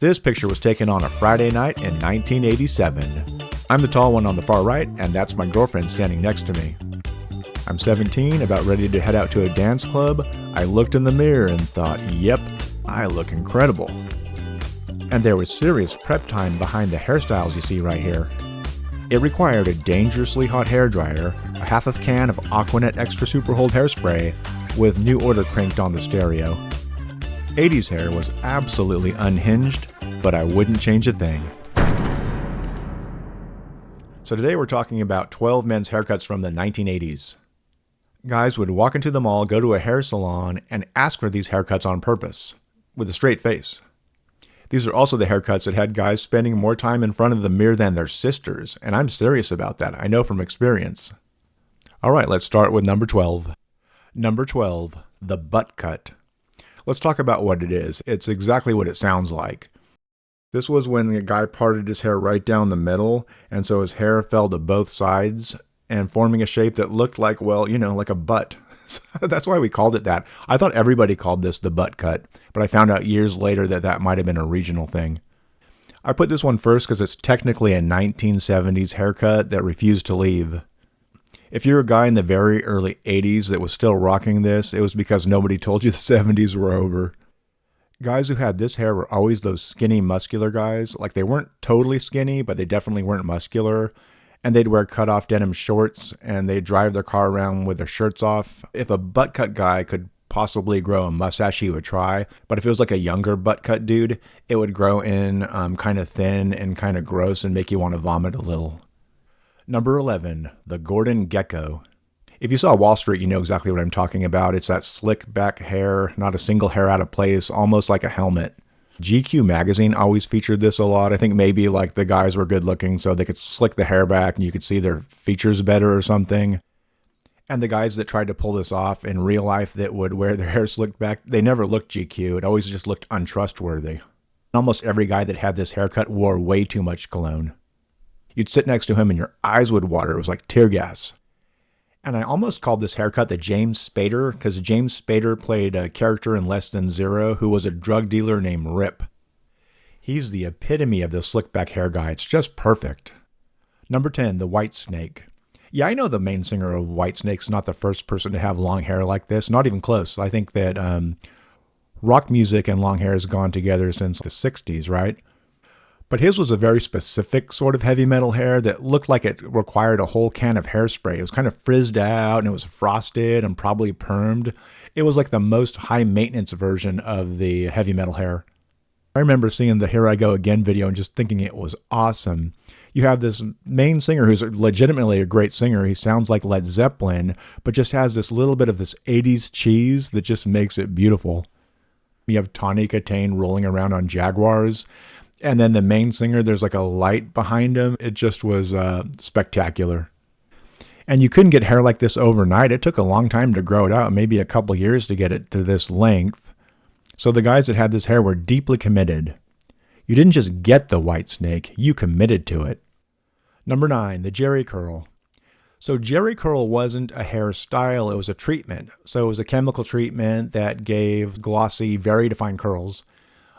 This picture was taken on a Friday night in 1987. I'm the tall one on the far right, and that's my girlfriend standing next to me. I'm 17, about ready to head out to a dance club. I looked in the mirror and thought, yep, I look incredible. And there was serious prep time behind the hairstyles you see right here. It required a dangerously hot hairdryer, a half a can of Aqua Net Extra Super Hold hairspray, with New Order cranked on the stereo. 80s hair was absolutely unhinged, but I wouldn't change a thing. So today we're talking about 12 men's haircuts from the 1980s. Guys would walk into the mall, go to a hair salon, and ask for these haircuts on purpose, with a straight face. These are also the haircuts that had guys spending more time in front of the mirror than their sisters, and I'm serious about that. I know from experience. All right, let's start with number 12. Number 12, the butt cut. Let's talk about what it is. It's exactly what it sounds like. This was when the guy parted his hair right down the middle, and so his hair fell to both sides and forming a shape that looked like, well, like a butt. That's why we called it that. I thought everybody called this the butt cut, but I found out years later that might have been a regional thing. I put this one first because it's technically a 1970s haircut that refused to leave. If you're a guy in the very early 80s that was still rocking this, it was because nobody told you the 70s were over. Guys who had this hair were always those skinny, muscular guys. Like, they weren't totally skinny, but they definitely weren't muscular. And they'd wear cut-off denim shorts, and they'd drive their car around with their shirts off. If a butt-cut guy could possibly grow a mustache, he would try. But if it was like a younger butt-cut dude, it would grow in kind of thin and kind of gross and make you want to vomit a little. Number 11, the Gordon Gecko. If you saw Wall Street, you know exactly what I'm talking about. It's that slick back hair, not a single hair out of place, almost like a helmet. GQ magazine always featured this a lot. I think maybe like the guys were good looking so they could slick the hair back and you could see their features better or something. And the guys that tried to pull this off in real life that would wear their hair slicked back, they never looked GQ. It always just looked untrustworthy. Almost every guy that had this haircut wore way too much cologne. You'd sit next to him and your eyes would water. It was like tear gas. And I almost called this haircut the James Spader because James Spader played a character in Less Than Zero who was a drug dealer named Rip. He's the epitome of the slick back hair guy. It's just perfect. Number 10, the Whitesnake. Yeah, I know the main singer of Whitesnake's not the first person to have long hair like this. Not even close. I think that rock music and long hair has gone together since the 60s, right? But his was a very specific sort of heavy metal hair that looked like it required a whole can of hairspray. It was kind of frizzed out and it was frosted and probably permed. It was like the most high maintenance version of the heavy metal hair. I remember seeing the Here I Go Again video and just thinking it was awesome. You have this main singer who's legitimately a great singer. He sounds like Led Zeppelin, but just has this little bit of this 80s cheese that just makes it beautiful. You have Tawny Katane rolling around on Jaguars. And then the main singer, there's like a light behind him. It just was spectacular. And you couldn't get hair like this overnight. It took a long time to grow it out, maybe a couple years to get it to this length. So the guys that had this hair were deeply committed. You didn't just get the Whitesnake, you committed to it. Number 9, the Jerry Curl. So Jerry Curl wasn't a hairstyle, it was a treatment. So it was a chemical treatment that gave glossy, very defined curls.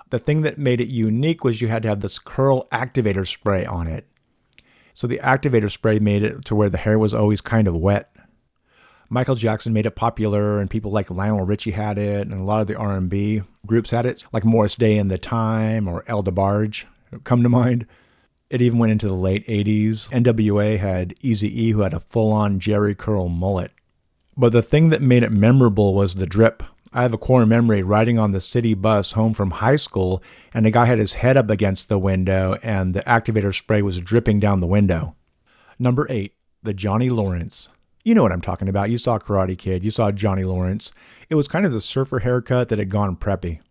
The thing that made it unique was you had to have this curl activator spray on it. So the activator spray made it to where the hair was always kind of wet. Michael Jackson made it popular, and people like Lionel Richie had it, and a lot of the R&B groups had it, like Morris Day and the Time or El DeBarge come to mind. It even went into the late 80s. NWA had Eazy-E, who had a full-on Jerry Curl mullet. But the thing that made it memorable was the drip. I have a core memory riding on the city bus home from high school, and the guy had his head up against the window, and the activator spray was dripping down the window. Number 8, the Johnny Lawrence. You know what I'm talking about. You saw Karate Kid. You saw Johnny Lawrence. It was kind of the surfer haircut that had gone preppy.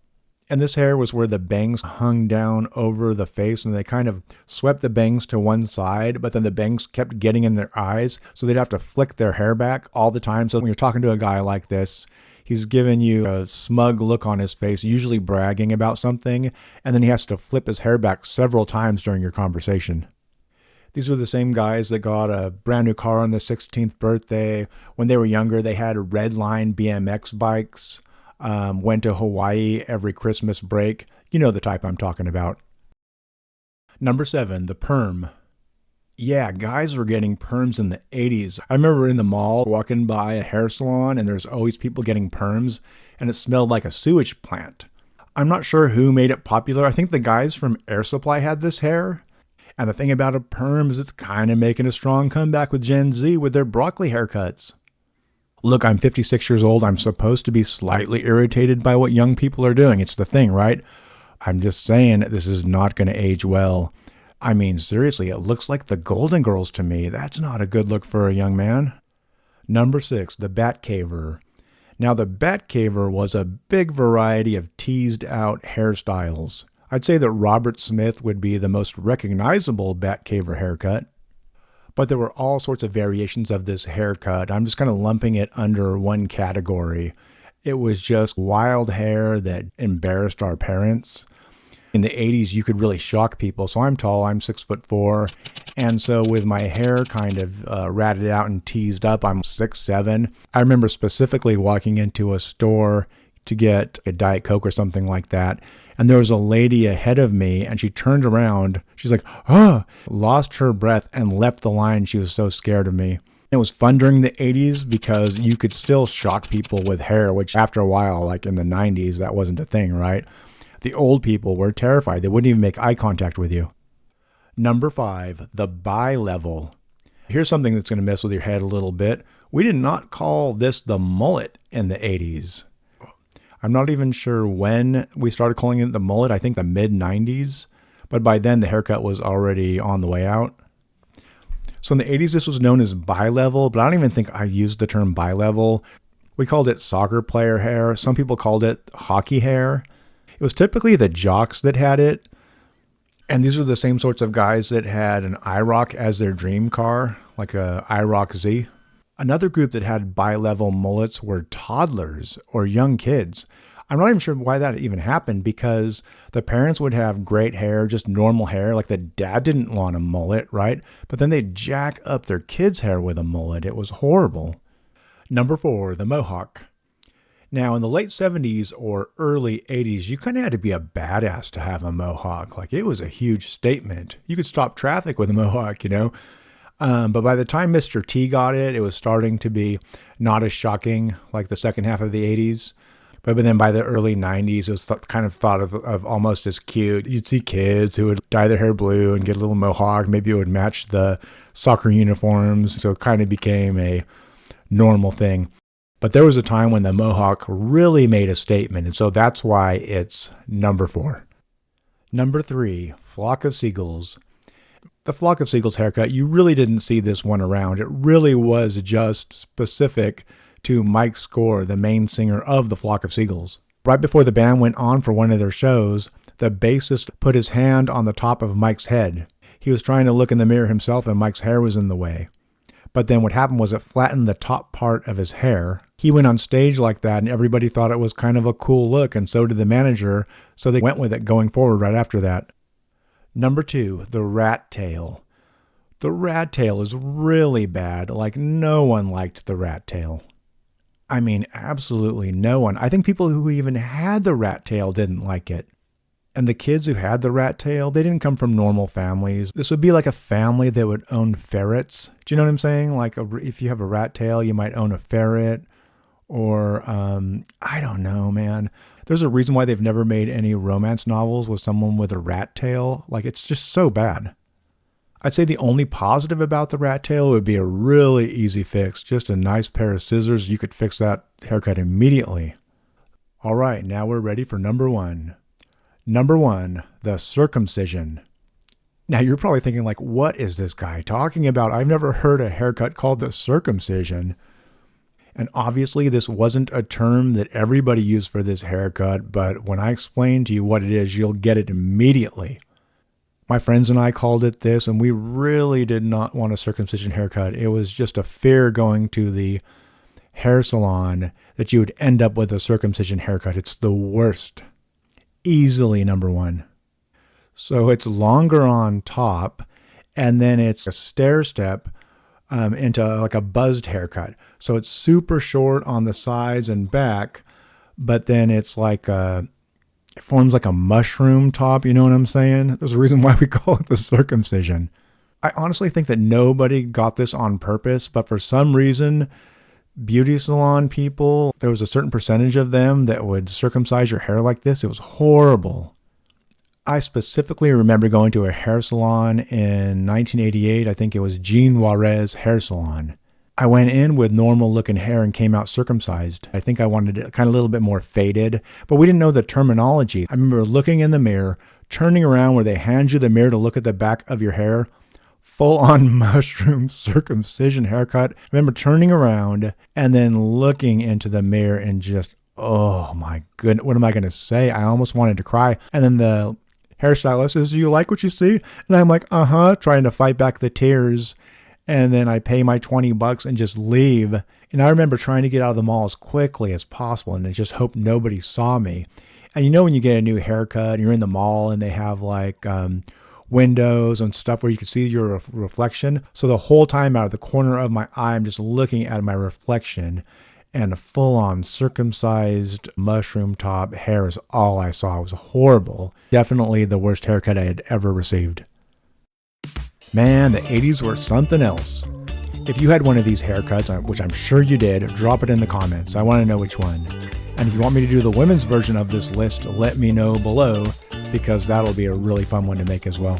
And this hair was where the bangs hung down over the face, and they kind of swept the bangs to one side, but then the bangs kept getting in their eyes, so they'd have to flick their hair back all the time. So when you're talking to a guy like this, he's giving you a smug look on his face, usually bragging about something, and then he has to flip his hair back several times during your conversation. These were the same guys that got a brand new car on their 16th birthday. When they were younger, they had Redline BMX bikes. Went to Hawaii every Christmas break. You know the type I'm talking about. Number 7, the perm. Yeah, guys were getting perms in the 80s. I remember in the mall walking by a hair salon and there's always people getting perms and it smelled like a sewage plant. I'm not sure who made it popular. I think the guys from Air Supply had this hair. And the thing about a perm is it's kind of making a strong comeback with Gen Z with their broccoli haircuts. Look, I'm 56 years old. I'm supposed to be slightly irritated by what young people are doing. It's the thing, right? I'm just saying this is not going to age well. I mean, seriously, it looks like the Golden Girls to me. That's not a good look for a young man. Number 6, the Batcaver. Now, the Batcaver was a big variety of teased out hairstyles. I'd say that Robert Smith would be the most recognizable Batcaver haircut. But there were all sorts of variations of this haircut. I'm just kind of lumping it under one category. It was just wild hair that embarrassed our parents. In the 80s, you could really shock people. So I'm tall, I'm 6'4". And so with my hair kind of ratted out and teased up, I'm 6'7". I remember specifically walking into a store to get a Diet Coke or something like that. And there was a lady ahead of me and she turned around. She's like, oh, lost her breath and left the line. She was so scared of me. It was fun during the 80s because you could still shock people with hair, which after a while, like in the 90s, that wasn't a thing, right? The old people were terrified. They wouldn't even make eye contact with you. Number 5, the bi-level. Here's something that's going to mess with your head a little bit. We did not call this the mullet in the 80s. I'm not even sure when we started calling it the mullet. I think the mid-90s. But by then, the haircut was already on the way out. So in the 80s, this was known as bi-level, but I don't even think I used the term bi-level. We called it soccer player hair. Some people called it hockey hair. It was typically the jocks that had it. And these were the same sorts of guys that had an IROC as their dream car, like a IROC Z. Another group that had bi-level mullets were toddlers or young kids. I'm not even sure why that even happened because the parents would have great hair, just normal hair. Like the dad didn't want a mullet, right? But then they'd jack up their kids' hair with a mullet. It was horrible. Number 4, the mohawk. Now, in the late 70s or early 80s, you kind of had to be a badass to have a mohawk. Like, it was a huge statement. You could stop traffic with a mohawk, you know. But by the time Mr. T got it, it was starting to be not as shocking like the second half of the 80s. But then by the early 90s, it was kind of thought of almost as cute. You'd see kids who would dye their hair blue and get a little mohawk. Maybe it would match the soccer uniforms. So it kind of became a normal thing. But there was a time when the mohawk really made a statement, and so that's why it's number 4. Number 3, flock of seagulls. The flock of seagulls haircut, you really didn't see this one around. It really was just specific to Mike Score, the main singer of the flock of seagulls. Right before the band went on for one of their shows, the bassist put his hand on the top of Mike's head. He was trying to look in the mirror himself, and Mike's hair was in the way. But then what happened was it flattened the top part of his hair. He went on stage like that and everybody thought it was kind of a cool look, and so did the manager, so they went with it going forward right after that. Number 2, the rat tail. The rat tail is really bad. Like, no one liked the rat tail. I mean, absolutely no one. I think people who even had the rat tail didn't like it. And the kids who had the rat tail, they didn't come from normal families. This would be like a family that would own ferrets. Do you know what I'm saying? Like if you have a rat tail, you might own a ferret. Or, I don't know, man. There's a reason why they've never made any romance novels with someone with a rat tail. Like, it's just so bad. I'd say the only positive about the rat tail would be a really easy fix. Just a nice pair of scissors. You could fix that haircut immediately. All right, now we're ready for number 1. Number 1, the circumcision. Now you're probably thinking like, what is this guy talking about? I've never heard a haircut called the circumcision. And obviously this wasn't a term that everybody used for this haircut, but when I explain to you what it is, you'll get it immediately. My friends and I called it this, and we really did not want a circumcision haircut. It was just a fear going to the hair salon that you would end up with a circumcision haircut. It's the worst. Easily number 1. So it's longer on top, and then it's a stair step into like a buzzed haircut. So it's super short on the sides and back, but then it's like it forms like a mushroom top. You know what I'm saying? There's a reason why we call it the circumcision. I honestly think that nobody got this on purpose, but for some reason, beauty salon people, there was a certain percentage of them that would circumcise your hair like this. It was horrible. I specifically remember going to a hair salon in 1988. I think it was Jean Juarez Hair Salon. I went in with normal looking hair and came out circumcised. I think I wanted it kind of a little bit more faded, but we didn't know the terminology. I remember looking in the mirror, turning around where they hand you the mirror to look at the back of your hair, full on mushroom circumcision haircut. I remember turning around and then looking into the mirror and just, oh my goodness, what am I going to say? I almost wanted to cry. And then the hairstylist says, "Do you like what you see?" And I'm like, trying to fight back the tears. And then I pay my $20 and just leave. And I remember trying to get out of the mall as quickly as possible and just hope nobody saw me. And you know, when you get a new haircut and you're in the mall and they have like windows and stuff where you can see your reflection. So the whole time out of the corner of my eye, I'm just looking at my reflection, and a full-on circumcised mushroom top hair is all I saw. It was horrible. Definitely the worst haircut I had ever received. Man, the 80s were something else. If you had one of these haircuts, which I'm sure you did, drop it in the comments. I want to know which one. And if you want me to do the women's version of this list, let me know below, because that'll be a really fun one to make as well.